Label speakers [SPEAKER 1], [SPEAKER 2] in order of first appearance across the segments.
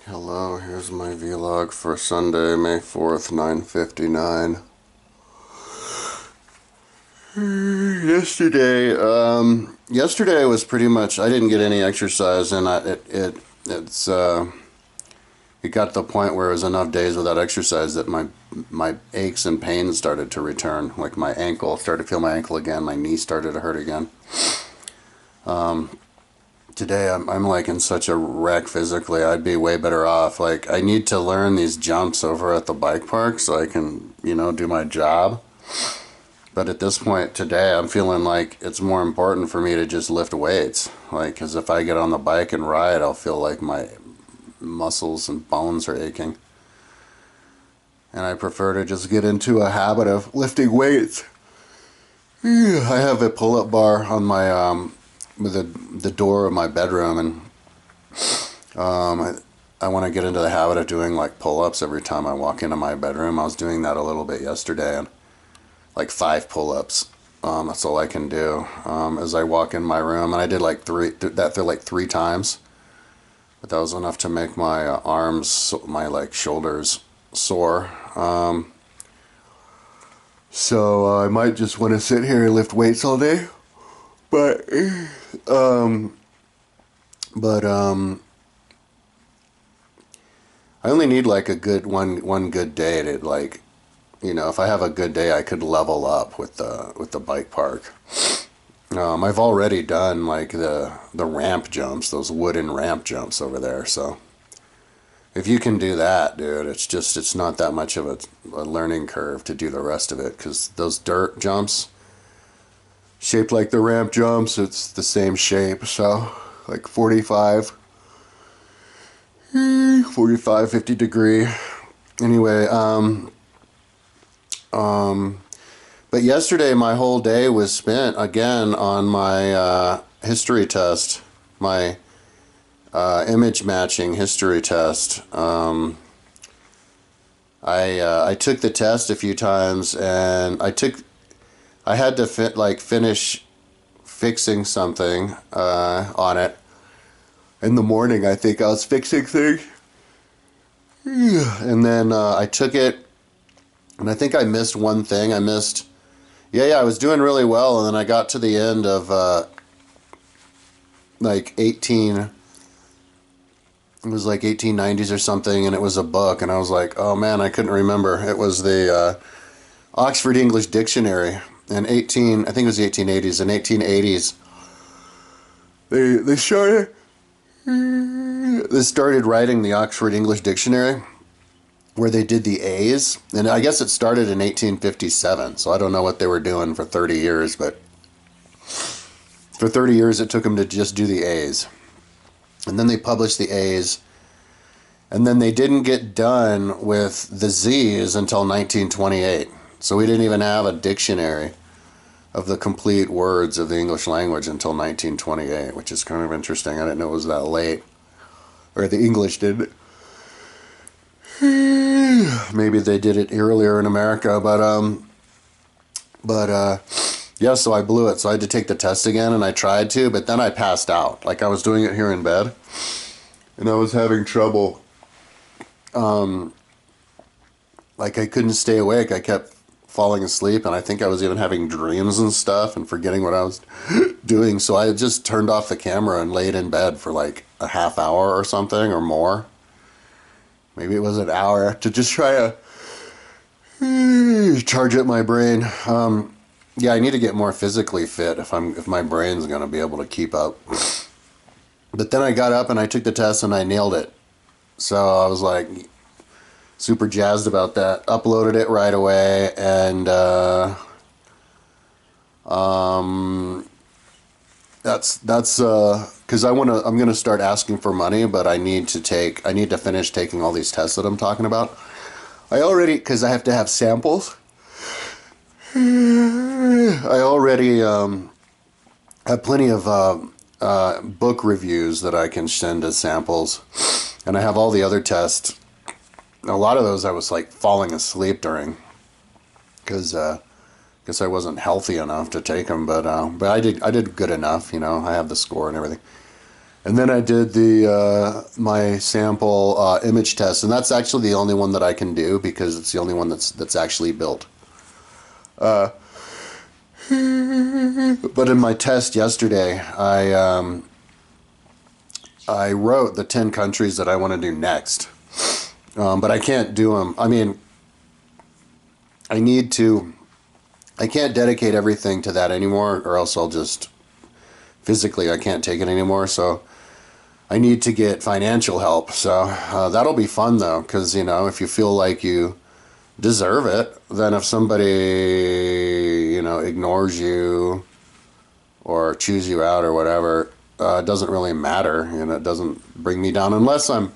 [SPEAKER 1] Hello, here's my vlog for Sunday, May 4th, 9:59. Yesterday was pretty much, I didn't get any exercise, and it got to the point where it was enough days without exercise that my aches and pains started to return. Like my ankle, started to feel my ankle again, my knee started to hurt again. Today I'm like in such a wreck physically. I'd be way better off. Like I need to learn these jumps over at the bike park so I can, do my job. But at this point today, I'm feeling like it's more important for me to just lift weights. Like, because if I get on the bike and ride, I'll feel like my muscles and bones are aching. And I prefer to just get into a habit of lifting weights. I have a pull-up bar on my with the door of my bedroom, and I want to get into the habit of doing like pull-ups every time I walk into my bedroom. I was doing that a little bit yesterday, and like 5 pull-ups. That's all I can do as I walk in my room, and I did like three times, but that was enough to make my arms, my like shoulders sore. So I might just want to sit here and lift weights all day, but um, but I only need like a good one good day to like, if I have a good day, I could level up with the bike park. I've already done like the ramp jumps, those wooden ramp jumps over there. So if you can do that, dude, it's not that much of a learning curve to do the rest of it, because those dirt jumps, shaped like the ramp jumps, it's the same shape. So like 50 degree. Anyway, but yesterday my whole day was spent again on my history test, my image matching history test. I took the test a few times, and I had to finish fixing something on it in the morning. I think I was fixing things, and then I took it, and I think I missed one thing. I was doing really well, and then I got to the end of like 18. It was like 1890s or something, and it was a book, and I was like, oh man, I couldn't remember. It was the Oxford English Dictionary. I think it was the 1880s. In 1880s, they started writing the Oxford English Dictionary, where they did the A's, and I guess it started in 1857. So I don't know what they were doing for 30 years, but for 30 years it took them to just do the A's. And then they published the A's, and then they didn't get done with the Z's until 1928. So we didn't even have a dictionary of the complete words of the English language until 1928, which is kind of interesting. I didn't know it was that late, or the English did. Maybe they did it earlier in America, yeah, so I blew it. So I had to take the test again, and I tried to, but then I passed out. Like I was doing it here in bed, and I was having trouble. Like I couldn't stay awake. I kept falling asleep, and I think I was even having dreams and stuff and forgetting what I was doing. So I just turned off the camera and laid in bed for like a half hour or something, or more. Maybe it was an hour, to just try to charge up my brain. Yeah, I need to get more physically fit if my brain's gonna be able to keep up. But then I got up and I took the test and I nailed it. So I was like super jazzed about that. Uploaded it right away, and that's because I'm gonna start asking for money, but I need to finish taking all these tests that I'm talking about. Because I have to have samples. I already have plenty of book reviews that I can send as samples, and I have all the other tests. A lot of those I was like falling asleep during, because I wasn't healthy enough to take them, but I did good enough. I have the score and everything. And then I did the my sample image test, and that's actually the only one that I can do because it's the only one that's actually built. But in my test yesterday, I wrote the 10 countries that I want to do next, but I can't do them. I mean, I need to. I can't dedicate everything to that anymore, or else I'll just physically I can't take it anymore. So I need to get financial help. So that'll be fun though, because you know if you feel like you deserve it, then if somebody ignores you or chews you out or whatever, it doesn't really matter. It doesn't bring me down unless I'm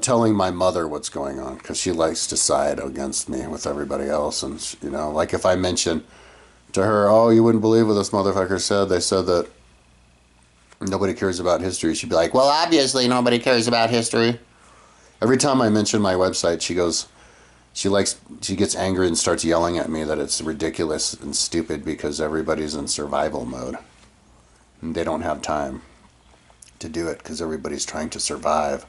[SPEAKER 1] telling my mother what's going on, because she likes to side against me with everybody else. And like if I mention to her, oh, you wouldn't believe what this motherfucker said. They said that nobody cares about history. She'd be like, well, obviously nobody cares about history. Every time I mention my website, she gets angry and starts yelling at me that it's ridiculous and stupid because everybody's in survival mode. And they don't have time to do it because everybody's trying to survive.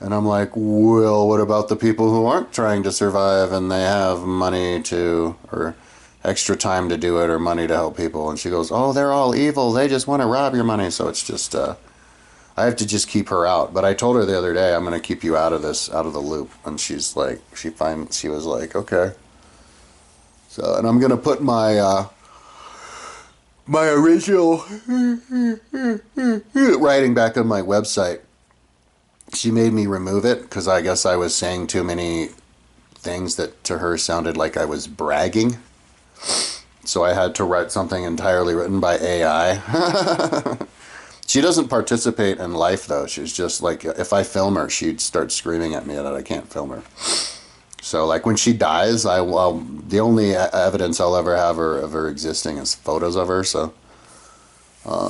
[SPEAKER 1] And I'm like, well, what about the people who aren't trying to survive and they have money or extra time to do it or money to help people? And she goes, oh, they're all evil. They just want to rob your money. So it's just, I have to just keep her out. But I told her the other day, I'm going to keep you out of the loop. And she's like, she was like, okay. So, and I'm going to put my original writing back on my website. She made me remove it because I guess I was saying too many things that to her sounded like I was bragging. So I had to write something entirely written by AI. She doesn't participate in life though. She's just like, if I film her, she'd start screaming at me that I can't film her. So like when she dies, the only evidence I'll ever have of her existing is photos of her. So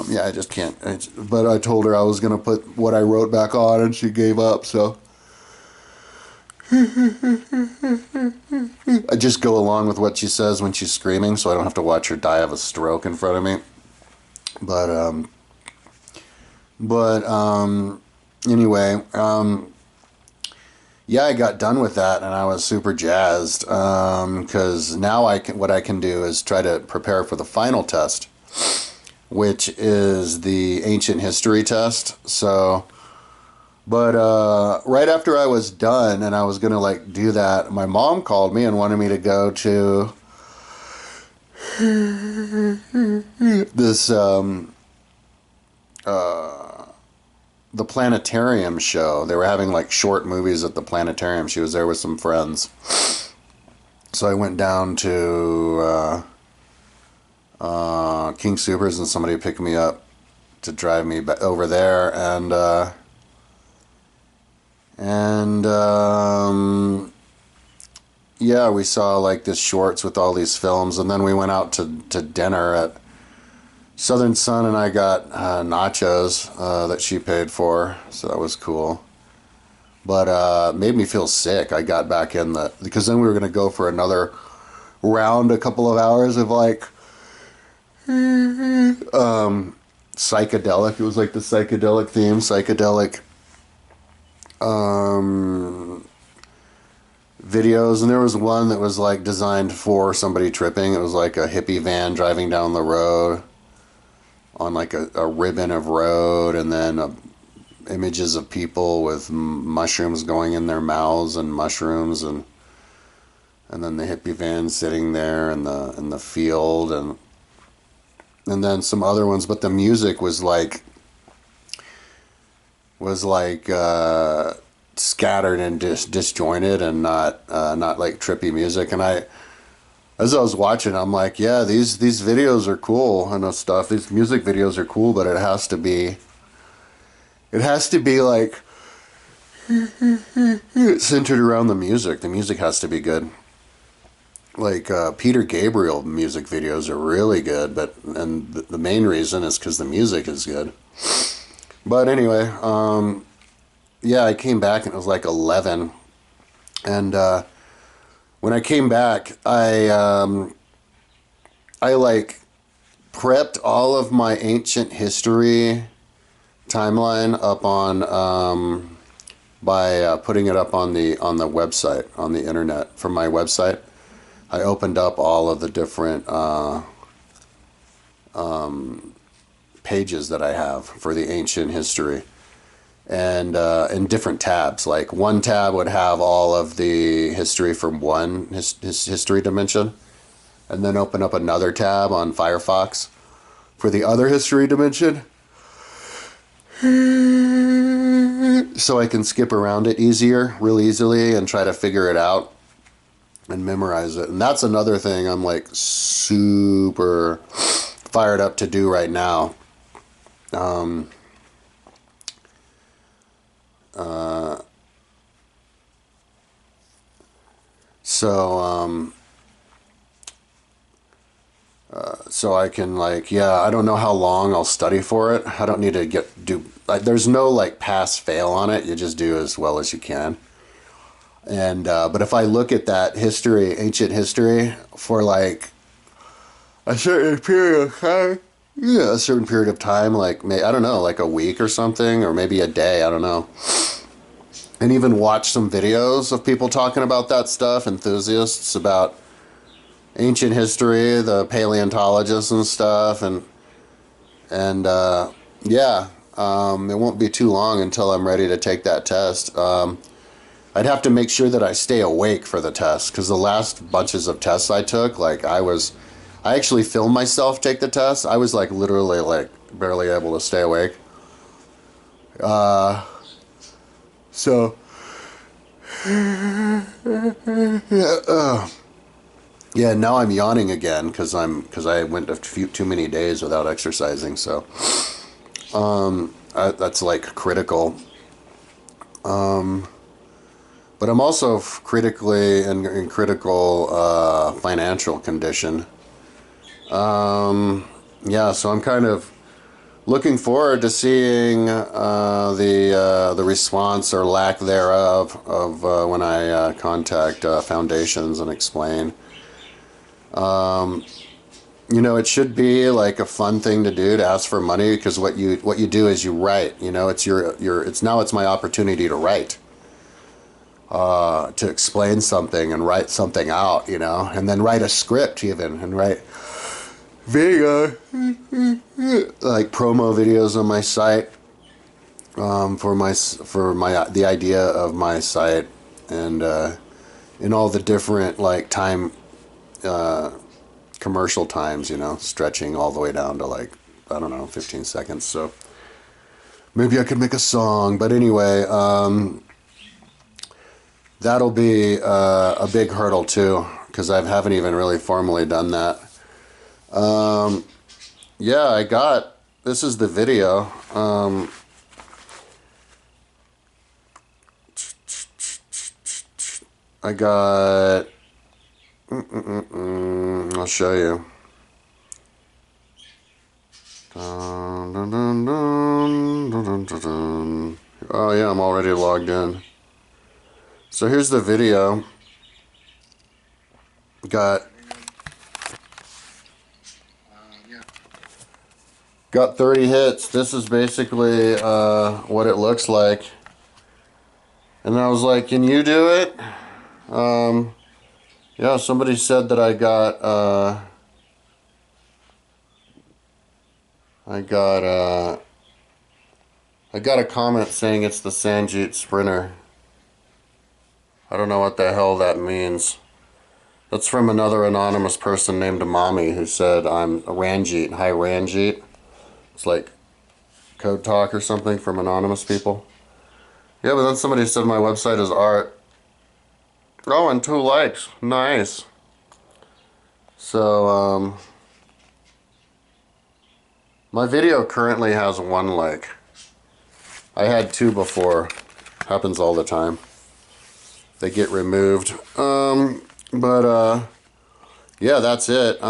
[SPEAKER 1] yeah, I just can't. But I told her I was going to put what I wrote back on, and she gave up, so. I just go along with what she says when she's screaming, so I don't have to watch her die of a stroke in front of me. Anyway, yeah, I got done with that, and I was super jazzed, because now what I can do is try to prepare for the final test, which is the ancient history test. So, but right after I was done and I was gonna like do that, my mom called me and wanted me to go to this the Planetarium show. They were having like short movies at the Planetarium. She was there with some friends, so I went down to King Supers, and somebody picked me up to drive me back over there, and yeah, we saw like this shorts with all these films, and then we went out to dinner at Southern Sun, and I got nachos that she paid for, so that was cool. But made me feel sick. I got back in because then we were gonna go for another round, a couple of hours of like psychedelic. It was like the psychedelic theme, videos, and there was one that was like designed for somebody tripping. It was like a hippie van driving down the road on like a ribbon of road, and then images of people with mushrooms going in their mouths and mushrooms, and then the hippie van sitting there in the field, and then some other ones. But the music was like scattered and disjointed, and not like trippy music. And as I was watching, I'm like, yeah, these videos are cool and stuff. These music videos are cool, but it has to be like centered around the music. The music has to be good. Like Peter Gabriel music videos are really good, and the main reason is because the music is good. But anyway, yeah, I came back and it was like 11, and when I came back, I like prepped all of my ancient history timeline up on by putting it up on the website, on the internet from my website. I opened up all of the different pages that I have for the ancient history, and in different tabs. Like one tab would have all of the history from one history dimension, and then open up another tab on Firefox for the other history dimension, so I can skip around it real easily, and try to figure it out and memorize it. And that's another thing I'm like super fired up to do right now. So I can like, yeah, I don't know how long I'll study for it. I don't need to there's no like pass fail on it. You just do as well as you can. And but if I look at that history, ancient history, for like a certain period of time, yeah, a certain period of time, like I don't know, like a week or something, or maybe a day, I don't know. And even watch some videos of people talking about that stuff, enthusiasts about ancient history, the paleontologists and stuff, and yeah, it won't be too long until I'm ready to take that test. I'd have to make sure that I stay awake for the test, because the last bunches of tests I took, like I actually filmed myself take the test. I was like literally like barely able to stay awake. So yeah, now I'm yawning again because I went a few too many days without exercising. So that's like critical. But I'm also critically in critical financial condition. Yeah, so I'm kind of looking forward to seeing the response or lack thereof of when I contact foundations and explain. You know, it should be like a fun thing to do, to ask for money, because what you do is you write. You know, it's it's my opportunity to write. To explain something and write something out, you know, and then write a script even, and write video, like promo videos on my site, the idea of my site, and in all the different like time, commercial times, you know, stretching all the way down to like, I don't know, 15 seconds. So maybe I could make a song, but anyway, that'll be a big hurdle too, because I haven't even really formally done that. Yeah, this is the video. I got, I'll show you. Dun, dun, dun, dun, dun, dun, dun, dun. Oh yeah, I'm already logged in. So here's the video. Got 30 hits. This is basically what it looks like. And I was like, can you do it? Yeah, somebody said that I got a comment saying it's the Sanjeet Sprinter. I don't know what the hell that means. That's from another anonymous person named Mommy, who said I'm Ranjit. Hi, Ranjit. It's like code talk or something from anonymous people. Yeah, but then somebody said my website is art. Oh, and 2 likes. Nice. So, my video currently has 1 like. I had 2 before. Happens all the time. They get removed. Yeah, that's it.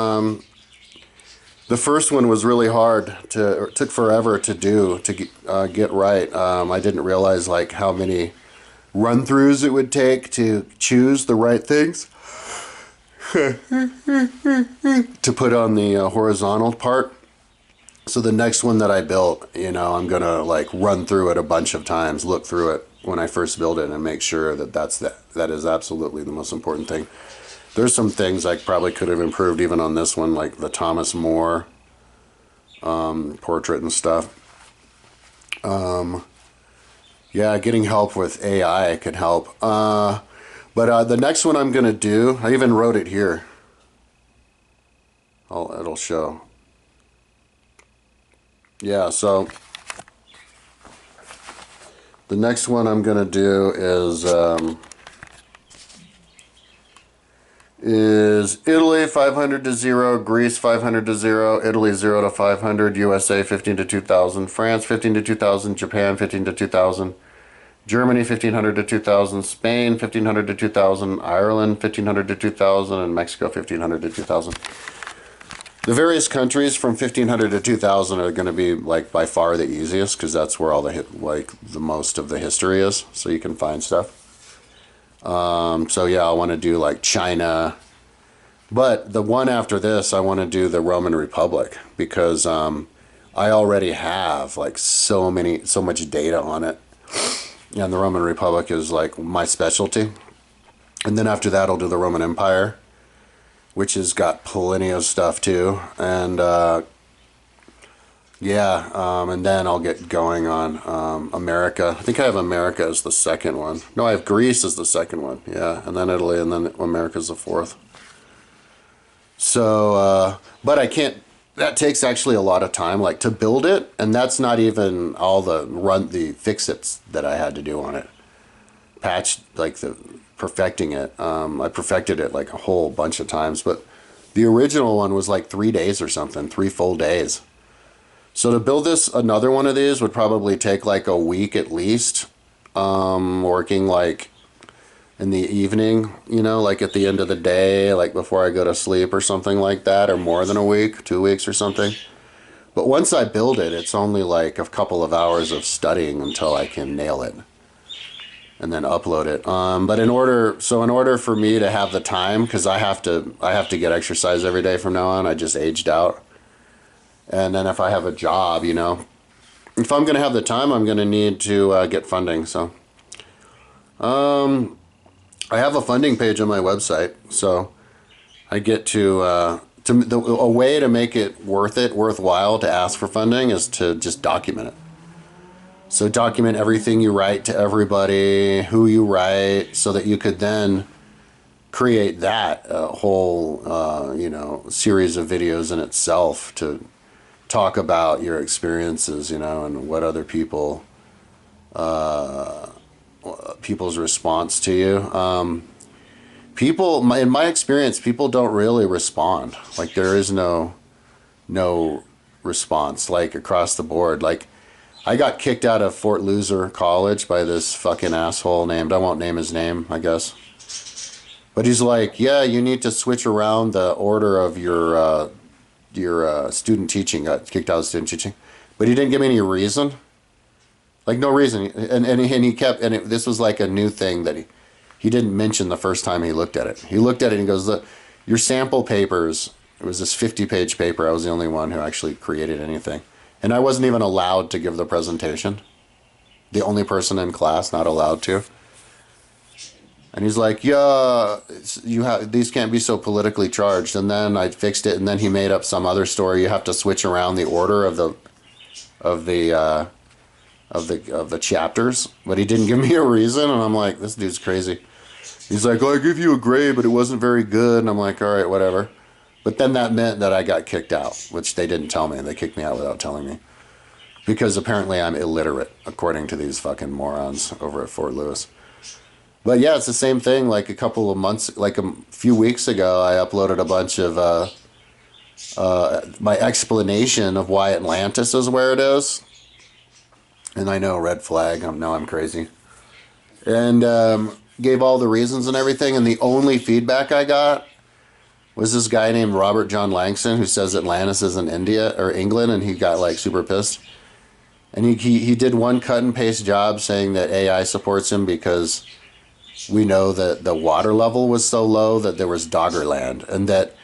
[SPEAKER 1] The first one was really hard it took forever to do, to get right. I didn't realize like how many run-throughs it would take to choose the right things to put on the horizontal part. So the next one that I built, I'm gonna like run through it a bunch of times, look through it when I first build it, and make sure that that is absolutely the most important thing. There's some things I probably could have improved even on this one, like the Thomas More portrait and stuff. Yeah, getting help with AI could help. But the next one I'm gonna do, I even wrote it here. It'll show. Yeah, so the next one I'm gonna do is Italy 500 to 0, Greece 500 to 0, Italy 0 to 500, USA 15 to 2000, France 15 to 2000, Japan 15 to 2000, Germany 1500 to 2000, Spain 1500 to 2000, Ireland 1500 to 2000, and Mexico 1500 to 2000. The various countries from 1500 to 2000 are going to be like by far the easiest because that's where all the most of the history is, so you can find stuff. So yeah, I want to do like China, but the one after this, I want to do the Roman Republic because I already have like so much data on it, and the Roman Republic is like my specialty. And then after that, I'll do the Roman Empire, which has got plenty of stuff too, and and then I'll get going on America. I think I have America as the second one. No, I have Greece as the second one. Yeah, and then Italy, and then America's the fourth. So, but I can't. That takes actually a lot of time, like to build it, and that's not even all the fix-its that I had to do on it. Patch like the perfecting it. I perfected it like a whole bunch of times, but the original one was like 3 days or something, 3 full days. So to build another one of these would probably take like a week at least, working like in the evening, like at the end of the day, like before I go to sleep or something like that, or more than a week, 2 weeks or something. But once I build it, it's only like a couple of hours of studying until I can nail it and then upload it. But in order for me to have the time, because I have to get exercise every day from now on. I just aged out. And then if I have a job, if I'm going to have the time, I'm going to need to get funding. So I have a funding page on my website. So I get a way to make it worthwhile to ask for funding is to just document it. So document everything you write to everybody, who you write, so that you could then create that whole, series of videos in itself to talk about your experiences, and what other people's response to you. In my experience, people don't really respond. Like there is no response, like across the board. Like I got kicked out of Fort Loser College by this fucking asshole I won't name his name, I guess. But he's like, yeah, you need to switch around the order of your student teaching. Got kicked out of student teaching, but he didn't give me any reason, like no reason. And he kept, this was like a new thing that he didn't mention the first time he looked at it. He looked at it and he goes, look, your sample papers. It was this 50-page paper. I was the only one who actually created anything, and I wasn't even allowed to give the presentation. The only person in class not allowed to. And he's like, yeah, these can't be so politically charged. And then I fixed it, and then he made up some other story. You have to switch around the order of the chapters, but he didn't give me a reason, and I'm like, this dude's crazy. He's like, oh, I give you a grade, but it wasn't very good, and I'm like, all right, whatever. But then that meant that I got kicked out, which they didn't tell me. They kicked me out without telling me, because apparently I'm illiterate, according to these fucking morons over at Fort Lewis. But yeah, it's the same thing. Like a few weeks ago, I uploaded a bunch of my explanation of why Atlantis is where it is. And I know, red flag, I'm crazy. And gave all the reasons and everything. And the only feedback I got was this guy named Robert John Langston, who says Atlantis is in India or England, and he got like super pissed. And he did one cut and paste job saying that AI supports him because we know that the water level was so low that there was Doggerland, and that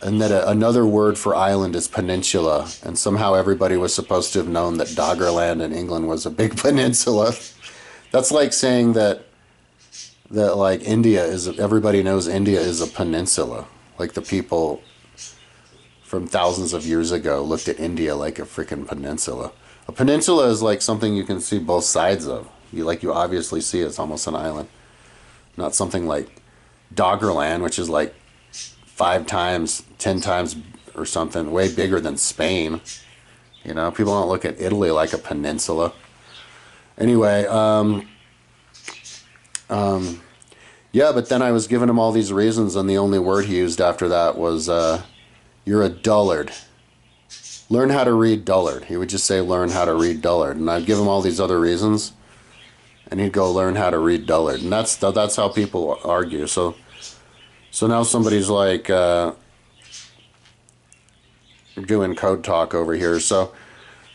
[SPEAKER 1] and that another word for island is peninsula, and somehow everybody was supposed to have known that Doggerland in England was a big peninsula. That's like saying that like India is, everybody knows India is a peninsula. Like the people from thousands of years ago looked at India like a freaking peninsula. A peninsula is like something you can see both sides of. You obviously see it's almost an island, not something like Doggerland, which is like 5 times, 10 times, or something way bigger than Spain. You know, people don't look at Italy like a peninsula. Anyway, yeah, but then I was giving him all these reasons, and the only word he used after that was, "You're a dullard. Learn how to read dullard." He would just say, "Learn how to read dullard," and I'd give him all these other reasons, and he'd go, "Learn how to read dullard," and that's how people argue. So now somebody's like doing code talk over here. So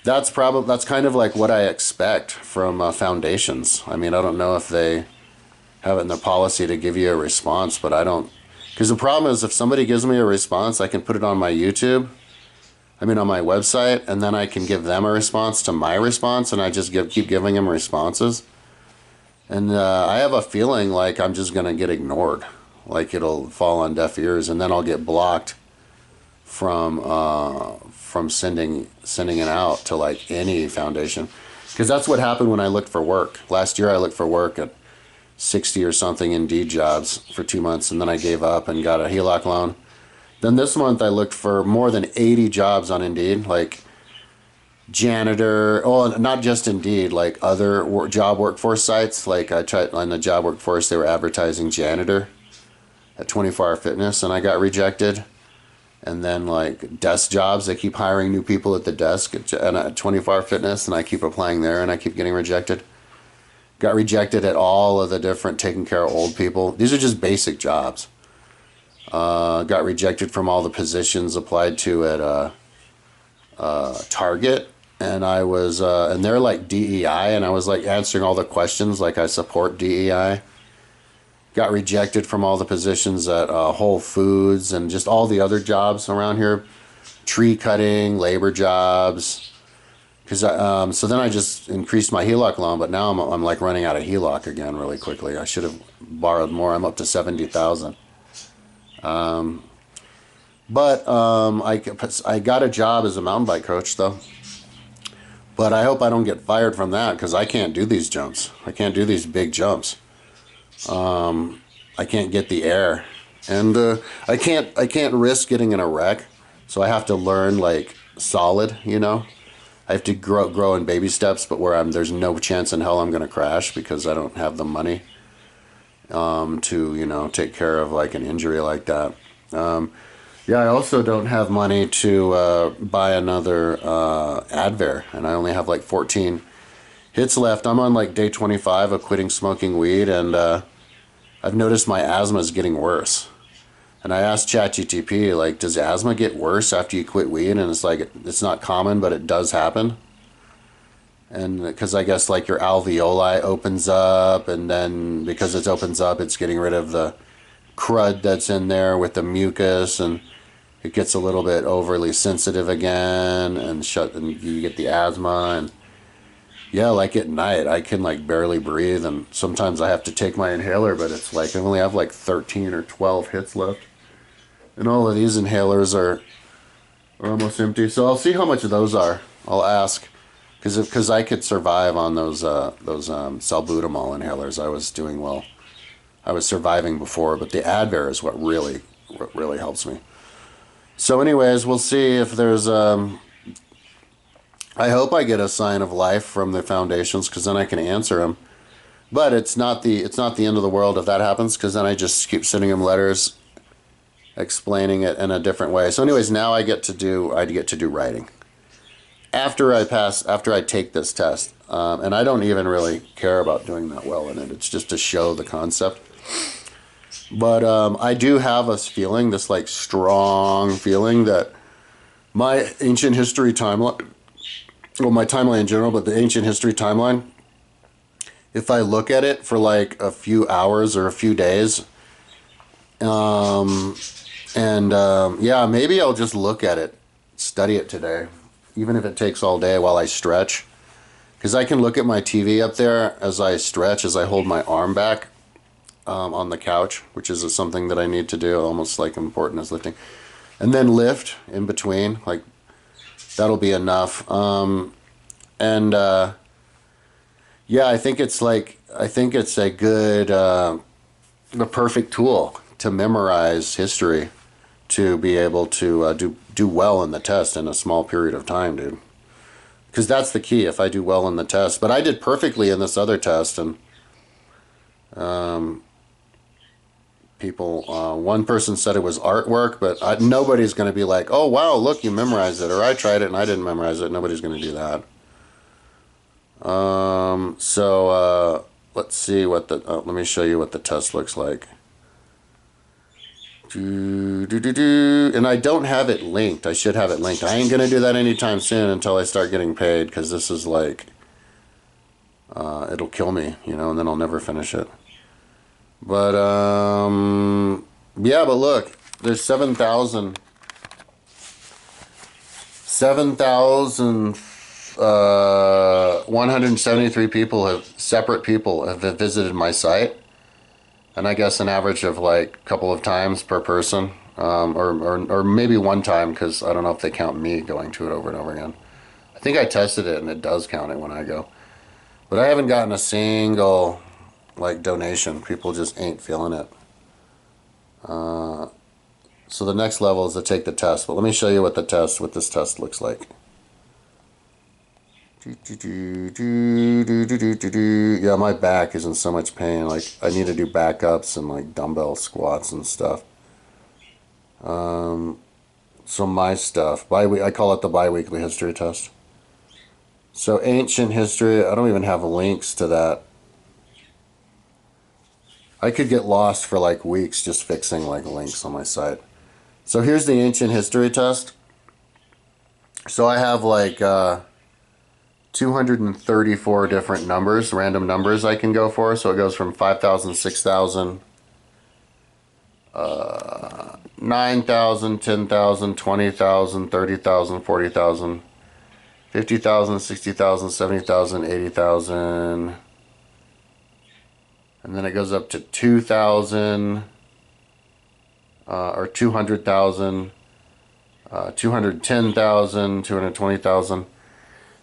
[SPEAKER 1] that's kind of like what I expect from foundations. I mean, I don't know if they have it in their policy to give you a response, but I don't. Because the problem is, if somebody gives me a response, I can put it on my YouTube. I mean, on my website, and then I can give them a response to my response, and I just keep giving them responses. And I have a feeling like I'm just gonna get ignored, like it'll fall on deaf ears, and then I'll get blocked from sending it out to like any foundation. Because that's what happened when I looked for work last year. I looked for work at 60 or something Indeed jobs for 2 months, and then I gave up and got a HELOC loan. Then this month I looked for more than 80 jobs on Indeed, like janitor, not just Indeed, like other job workforce sites. Like I tried on the job workforce, they were advertising janitor at 24-Hour Fitness, and I got rejected. And then like desk jobs, they keep hiring new people at the desk at 24-Hour Fitness, and I keep applying there, and I keep getting rejected. Got rejected at all of the different taking care of old people. These are just basic jobs. Got rejected from all the positions applied to at Target, and I was and they're like DEI, and I was like answering all the questions like I support DEI. Got rejected from all the positions at Whole Foods and just all the other jobs around here, tree cutting, labor jobs. So then I just increased my HELOC loan, but now I'm like running out of HELOC again really quickly. I should have borrowed more. I'm up to $70,000. I got a job as a mountain bike coach though. But I hope I don't get fired from that, because I can't do these jumps. I can't do these big jumps. I can't get the air, and I can't risk getting in a wreck. So I have to learn like solid, you know. I have to grow in baby steps, but where there's no chance in hell I'm going to crash, because I don't have the money to take care of like an injury like that. Yeah, I also don't have money to buy another Advair, and I only have like 14 hits left. I'm on like day 25 of quitting smoking weed, and I've noticed my asthma is getting worse. And I asked ChatGTP, like, does asthma get worse after you quit weed? And it's like, it's not common, but it does happen. And because I guess like your alveoli opens up, and then because it opens up, it's getting rid of the crud that's in there with the mucus, and it gets a little bit overly sensitive again, and you get the asthma. And yeah, like at night I can like barely breathe, and sometimes I have to take my inhaler, but it's like I only have like 13 or 12 hits left, and all of these inhalers are almost empty. So I'll see how much of those are. I'll ask, because I could survive on those salbutamol inhalers. I was doing well. I was surviving before, but the Advair is what really helps me. So anyways, we'll see if there's I hope I get a sign of life from the foundations, because then I can answer them. But it's not the end of the world if that happens, because then I just keep sending them letters explaining it in a different way. So anyways, now I get to do writing after I take this test, and I don't even really care about doing that well in it. It's just to show the concept. But I do have this like strong feeling that my ancient history timeline, well, my timeline in general, but the ancient history timeline, if I look at it for like a few hours or a few days, And yeah, maybe I'll just look at it, study it today, even if it takes all day while I stretch. Because I can look at my TV up there as I stretch, as I hold my arm back on the couch, which is something that I need to do, almost like important as lifting. And then lift in between, like that'll be enough. And yeah, I think it's a good, the perfect tool to memorize history, to be able to do well in the test in a small period of time, dude. Because that's the key. If I do well in the test, but I did perfectly in this other test, and people, one person said it was artwork, but nobody's going to be like, "Oh wow, look, you memorized it," or "I tried it and I didn't memorize it." Nobody's going to do that. Let's see what the. Let me show you what the test looks like. And I don't have it linked. I should have it linked. I ain't gonna do that anytime soon until I start getting paid, because this is like, it'll kill me, you know, and then I'll never finish it. But yeah, but look, there's 173 separate people have visited my site. And I guess an average of like a couple of times per person, or maybe one time, because I don't know if they count me going to it over and over again. I think I tested it and it does count it when I go. But I haven't gotten a single like donation. People just ain't feeling it. So the next level is to take the test. But let me show you what this test looks like. Yeah, my back is in so much pain. Like, I need to do backups and like dumbbell squats and stuff. So my stuff, I call it the bi-weekly history test. So ancient history, I don't even have links to that. I could get lost for like weeks just fixing like links on my site. So here's the ancient history test. So I have like 234 different numbers, random numbers I can go for. So it goes from 5,000, 6,000, 9,000, 10,000, 20,000, 30,000, 40,000, 50,000, 60,000, 70,000, 80,000. And then it goes up to 2,000, or 200,000, 210,000, 220,000.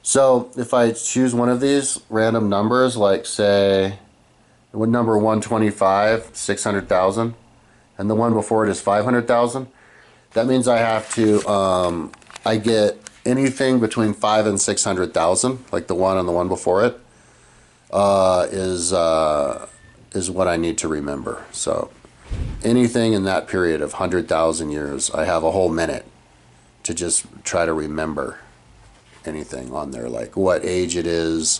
[SPEAKER 1] So if I choose one of these random numbers, like say, with number 125, 600,000, and the one before it is 500,000, that means I have to, I get anything between 5 and 600,000, like the one and the one before it, is what I need to remember. So anything in that period of 100,000 years, I have a whole minute to just try to remember anything on there, like what age it is,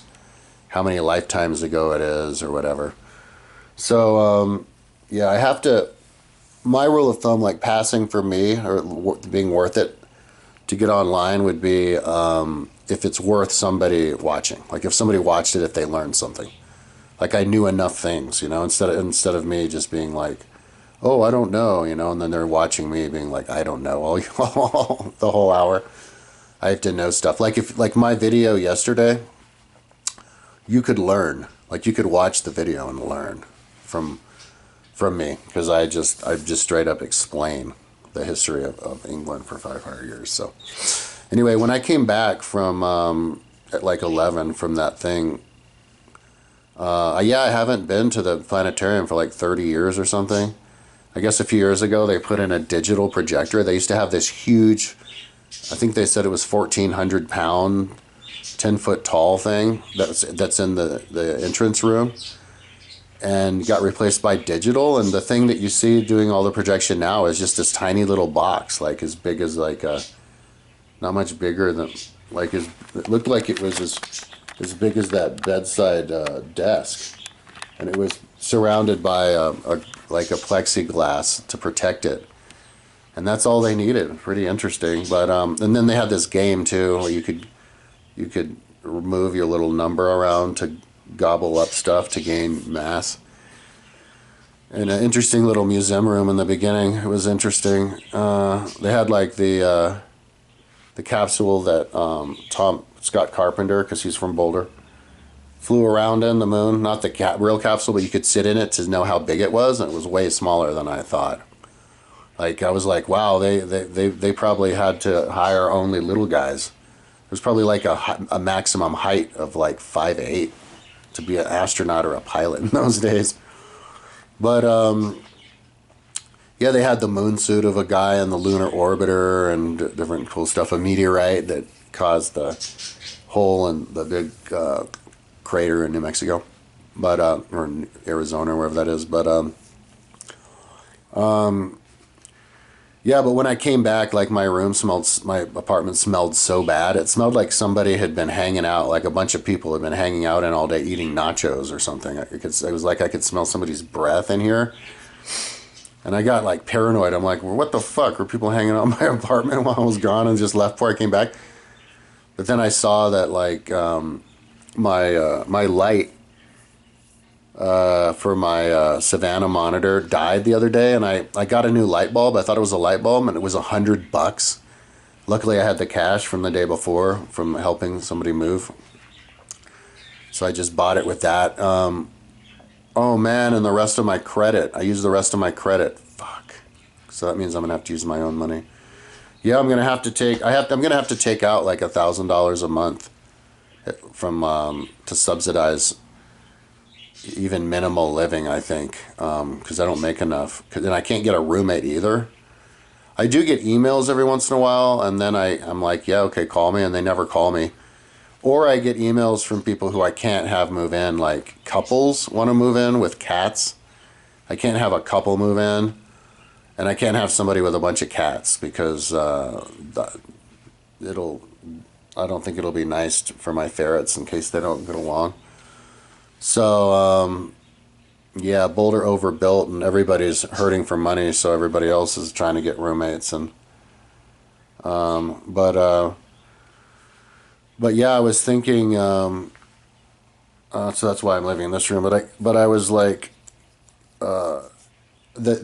[SPEAKER 1] how many lifetimes ago it is, or whatever. So yeah, I have to, my rule of thumb, like passing for me, or being worth it to get online, would be if it's worth somebody watching. Like if somebody watched it, if they learned something, like I knew enough things, you know, instead of me just being like, oh, I don't know, you know, and then they're watching me being like, I don't know, all the whole hour. I have to know stuff. Like if, like my video yesterday, you could learn. Like you could watch the video and learn from me, because I just straight up explain the history of England for 500 years. So anyway, when I came back from at like 11 from that thing, yeah, I haven't been to the planetarium for like 30 years or something. I guess a few years ago they put in a digital projector. They used to have this huge, I think they said it was 1,400 pound, 10-foot tall thing that's in the entrance room, and got replaced by digital. And the thing that you see doing all the projection now is just this tiny little box, like as big as like not much bigger than, like, it looked like it was as big as that bedside desk, and it was surrounded by like a plexiglass to protect it. And that's all they needed. Pretty interesting. But and then they had this game too, where you could move your little number around to gobble up stuff to gain mass. in an interesting little museum room in the beginning. It was interesting. They had like the capsule that Tom Scott Carpenter, because he's from Boulder, flew around in the moon. Not the real capsule, but you could sit in it to know how big it was, and it was way smaller than I thought. Like I was like, wow, they probably had to hire only little guys. There's probably like a maximum height of like 5'8" to be an astronaut or a pilot in those days. But yeah, they had the moon suit of a guy and the lunar orbiter and different cool stuff. A meteorite that caused the hole in the big crater in New Mexico, but or in Arizona, wherever that is. But yeah, but when I came back, like my apartment smelled so bad. It smelled like somebody had been hanging out, like a bunch of people had been hanging out in all day eating nachos or something. It was like I could smell somebody's breath in here. And I got like paranoid. I'm like, well, what the fuck? Were people hanging out in my apartment while I was gone and just left before I came back? But then I saw that like my light for my Savannah monitor died the other day, and I got a new light bulb. I thought it was a light bulb, and it was $100. Luckily, I had the cash from the day before from helping somebody move, so I just bought it with that. Oh man, and the rest of my credit. I used the rest of my credit. Fuck. So that means I'm gonna have to use my own money. Yeah, I'm gonna have to take. I'm gonna have to take out like $1,000 a month from to subsidize even minimal living, I think, because I don't make enough. And I can't get a roommate either. I do get emails every once in a while, and then I'm like, yeah, okay, call me, and they never call me. Or I get emails from people who I can't have move in, like couples want to move in with cats. I can't have a couple move in, and I can't have somebody with a bunch of cats because it'll. I don't think it'll be nice for my ferrets in case they don't get along. So yeah, Boulder overbuilt, and everybody's hurting for money, so everybody else is trying to get roommates, and but yeah, I was thinking. So that's why I'm living in this room. But I was like, that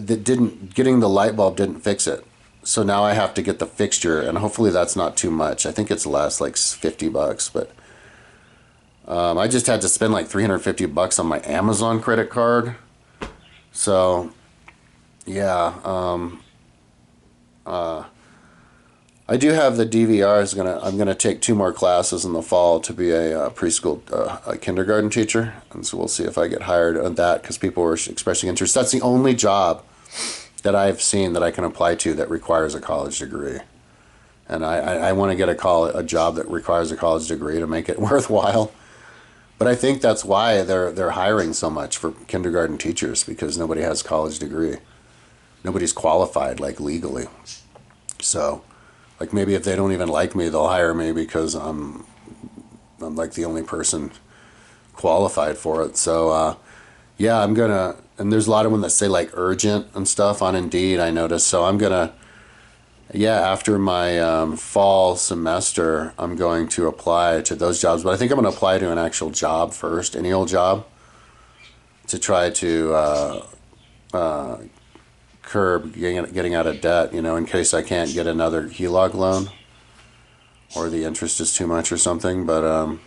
[SPEAKER 1] didn't getting the light bulb didn't fix it. So now I have to get the fixture, and hopefully that's not too much. I think it's less, like $50, but I just had to spend like $350 on my Amazon credit card. So yeah, I do have the DVRs. I'm gonna take 2 more classes in the fall to be a preschool, a kindergarten teacher, and so we'll see if I get hired on that because people were expressing interest. That's the only job that I've seen that I can apply to that requires a college degree, and I want to get a job that requires a college degree to make it worthwhile. But I think that's why they're hiring so much for kindergarten teachers, because nobody has a college degree. Nobody's qualified, like, legally. So, like, maybe if they don't even like me, they'll hire me because I'm like the only person qualified for it. So yeah, and there's a lot of them that say like urgent and stuff on Indeed, I noticed. So yeah, after my fall semester, I'm going to apply to those jobs. But I think I'm going to apply to an actual job first, any old job, to try to curb getting out of debt, in case I can't get another HELOC loan or the interest is too much or something. But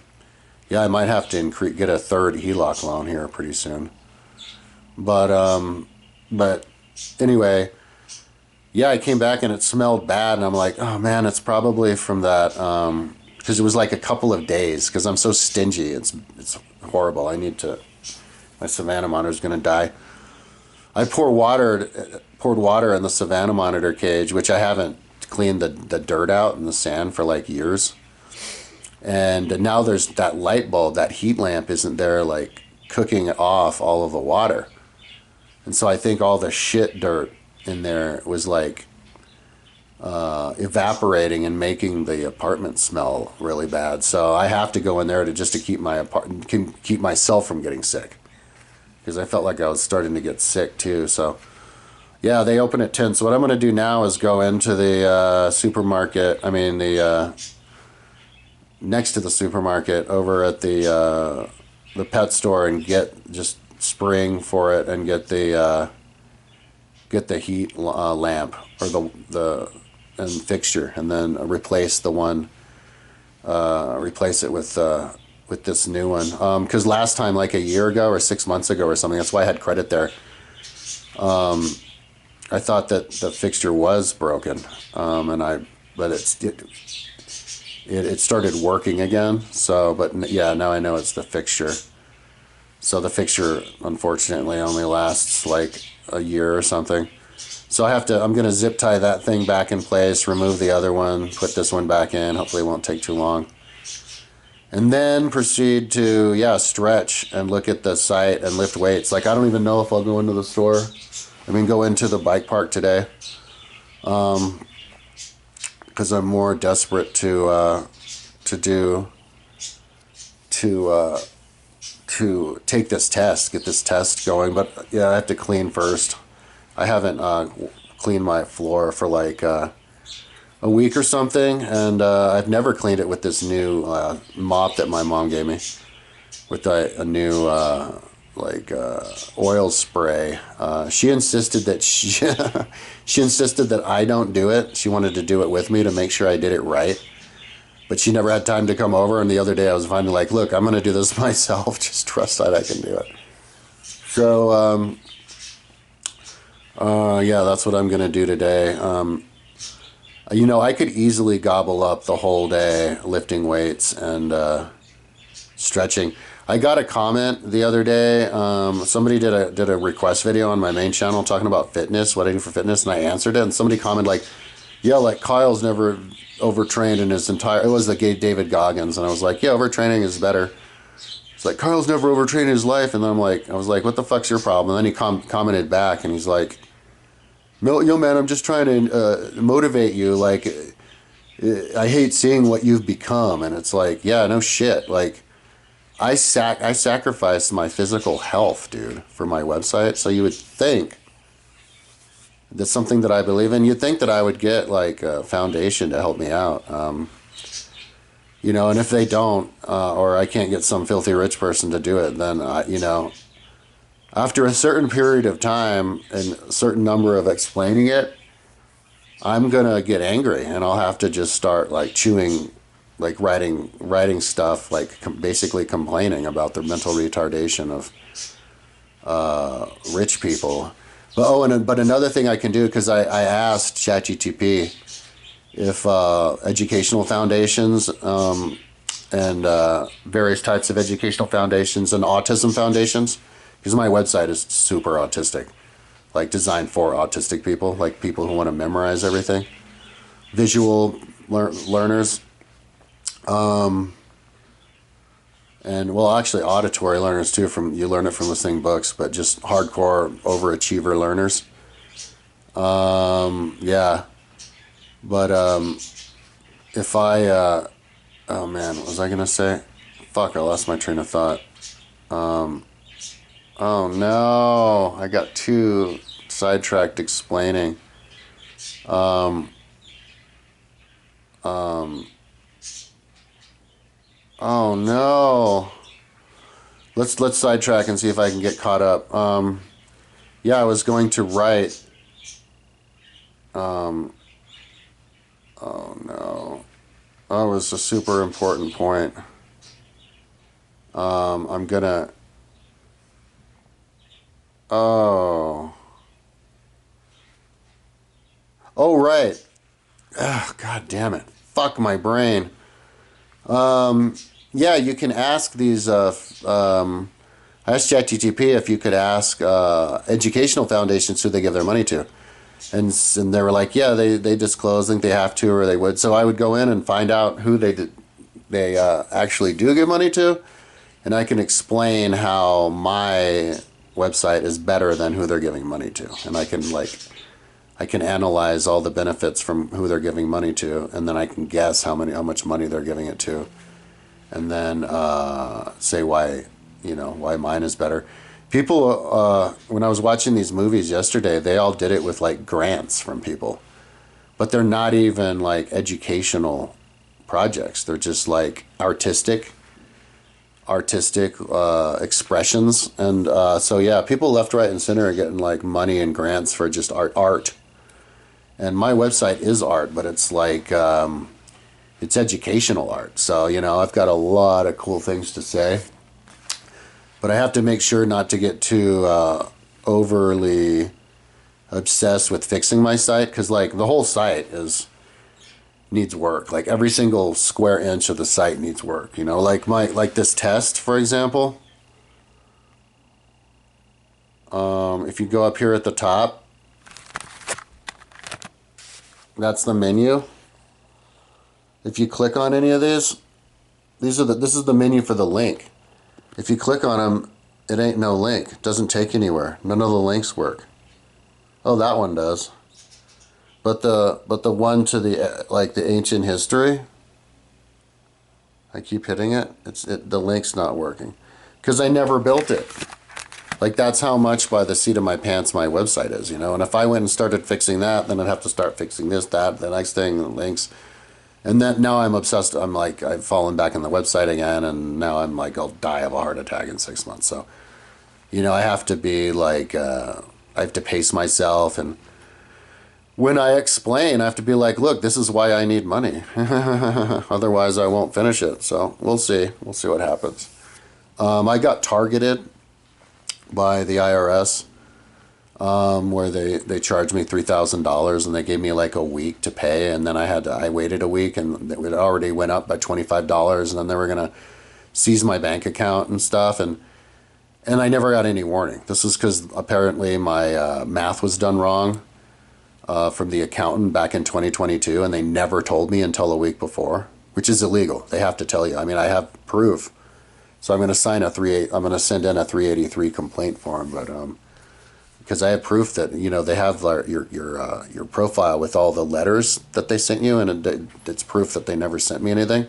[SPEAKER 1] yeah, I might have to get a third HELOC loan here pretty soon. But anyway, yeah, I came back and it smelled bad, and I'm like, oh man, it's probably from that, because it was like a couple of days, because I'm so stingy. It's horrible. My Savannah monitor's gonna die. I poured water in the Savannah monitor cage, which I haven't cleaned the dirt out and the sand for like years. And now there's that light bulb, that heat lamp isn't there, like cooking off all of the water. And so I think all the shit dirt in there was like evaporating and making the apartment smell really bad. So I have to go in there to keep myself from getting sick, because I felt like I was starting to get sick too. So yeah, they open at 10. So what I'm going to do now is go into the supermarket. I mean the next to the supermarket over at the pet store and get just spring for it and get the get the heat lamp or the and fixture, and then replace the one, replace it with this new one. Because last time, like a year ago or 6 months ago or something, that's why I had credit there. I thought that the fixture was broken, but it started working again. So, but yeah, now I know it's the fixture. So the fixture, unfortunately, only lasts like a year or something. So I'm going to zip tie that thing back in place, remove the other one, put this one back in. Hopefully it won't take too long. And then proceed to, stretch and look at the site and lift weights. Like, I don't even know if I'll go into the store. Go into the bike park today. Because I'm more desperate to take this test, get this test going. But yeah, I have to clean first. I haven't cleaned my floor for like a week or something, and I've never cleaned it with this new mop that my mom gave me, with a new oil spray. She insisted that she insisted that I don't do it. She wanted to do it with me to make sure I did it right. But she never had time to come over, and the other day I was finally like, look, I'm going to do this myself. Just trust that I can do it. So, that's what I'm going to do today. I could easily gobble up the whole day lifting weights and stretching. I got a comment the other day. Somebody did a request video on my main channel talking about fitness, what I do for fitness, and I answered it. And somebody commented like, yeah, like Kyle's never overtrained in his entire, it was the David Goggins, and I was like, yeah, overtraining is better. It's like, Kyle's never overtrained in his life, and then I was like, what the fuck's your problem? And then he commented back, and he's like, yo man, I'm just trying to motivate you, like, I hate seeing what you've become. And it's like, yeah, no shit, like, I sacrificed my physical health, dude, for my website. So you would think that's something that I believe in. You'd think that I would get like a foundation to help me out. And if they don't, or I can't get some filthy rich person to do it, then, after a certain period of time and a certain number of explaining it, I'm going to get angry, and I'll have to just start like chewing, like writing stuff, like basically complaining about the mental retardation of rich people. But another thing I can do, because I asked ChatGTP if educational foundations and various types of educational foundations and autism foundations, because my website is super autistic, like designed for autistic people, like people who want to memorize everything, visual learners. And well, actually auditory learners too, you learn it from listening books, but just hardcore overachiever learners. Yeah. But, if oh man, what was I going to say? Fuck, I lost my train of thought. Oh no, I got too sidetracked explaining. Oh no. Let's sidetrack and see if I can get caught up. Yeah, I was going to write. Oh no. That was a super important point. I'm gonna. Oh. Oh right. Oh, God damn it. Fuck my brain. Yeah, you can ask these, I asked ChatGTP if you could ask educational foundations who they give their money to. And they were like, yeah, they disclose, think they have to, or they would. So I would go in and find out who they actually do give money to, and I can explain how my website is better than who they're giving money to. And I can analyze all the benefits from who they're giving money to, and then I can guess how much money they're giving it to, and then say why mine is better. People, when I was watching these movies yesterday, they all did it with like grants from people, but they're not even like educational projects. They're just like artistic artistic expressions. And so yeah, people left, right, and center are getting like money and grants for just art. And my website is art, but it's like it's educational art. So I've got a lot of cool things to say, but I have to make sure not to get too overly obsessed with fixing my site, because like the whole site needs work. Like every single square inch of the site needs work. Like this test, for example. If you go up here at the top, that's the menu. If you click on any of these, this is the menu for the link. If you click on them, it ain't no link. It doesn't take anywhere. None of the links work. Oh, that one does. But the one to the like the ancient history, I keep hitting it. The link's not working because I never built it. Like that's how much by the seat of my pants my website is, And if I went and started fixing that, then I'd have to start fixing this, that, the next thing, the links. And then now I'm obsessed. I'm like, I've fallen back on the website again, and now I'm like, I'll die of a heart attack in 6 months. So, I have to be like, I have to pace myself. And when I explain, I have to be like, look, this is why I need money. Otherwise, I won't finish it. So we'll see. We'll see what happens. I got targeted by the IRS, where they charged me $3,000 and they gave me like a week to pay, and then I waited a week and it already went up by $25, and then they were gonna seize my bank account and stuff, and I never got any warning. This is because apparently my math was done wrong from the accountant back in 2022, and they never told me until a week before, which is illegal. They have to tell you. I mean, I have proof. So I'm going to I'm going to send in a 383 complaint form, but because I have proof that they have your profile with all the letters that they sent you, and it's proof that they never sent me anything,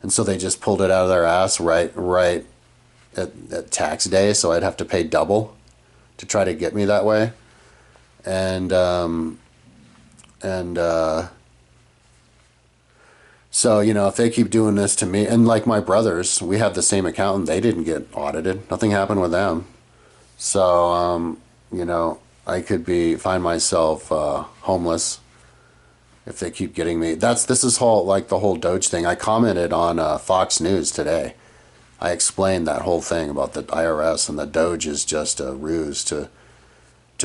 [SPEAKER 1] and so they just pulled it out of their ass right at tax day, so I'd have to pay double to try to get me that way, and so, if they keep doing this to me, and like my brothers, we have the same accountant, they didn't get audited. Nothing happened with them. So, I could find myself homeless if they keep getting me. This is like the whole Doge thing. I commented on Fox News today. I explained that whole thing about the IRS, and the Doge is just a ruse to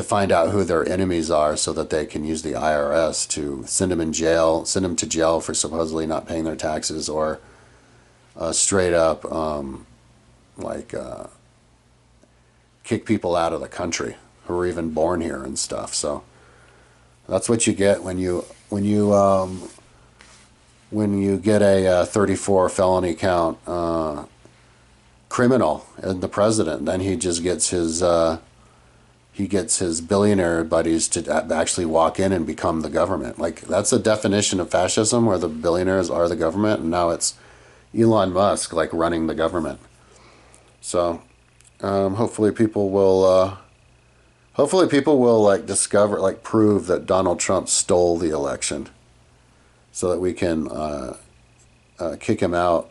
[SPEAKER 1] find out who their enemies are so that they can use the IRS to send them to jail for supposedly not paying their taxes, or straight up kick people out of the country who were even born here and stuff. So that's what you get when you get a 34 felony count criminal and the president. Then he just gets his billionaire buddies to actually walk in and become the government. Like, that's a definition of fascism, where the billionaires are the government, and now it's Elon Musk like running the government. So hopefully people will like discover, like prove that Donald Trump stole the election, so that we can kick him out.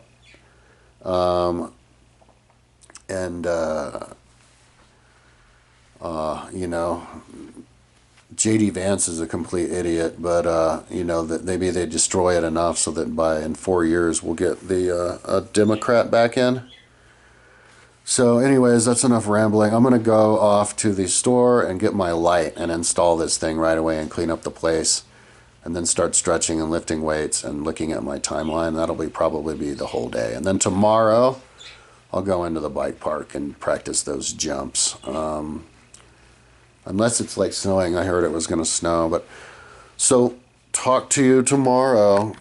[SPEAKER 1] J.D. Vance is a complete idiot, but that maybe they destroy it enough so that in 4 years we'll get the Democrat back in. So anyways, that's enough rambling. I'm going to go off to the store and get my light and install this thing right away and clean up the place, and then start stretching and lifting weights and looking at my timeline. That'll probably be the whole day. And then tomorrow I'll go into the bike park and practice those jumps. Unless it's like snowing. I heard it was going to snow. But so talk to you tomorrow.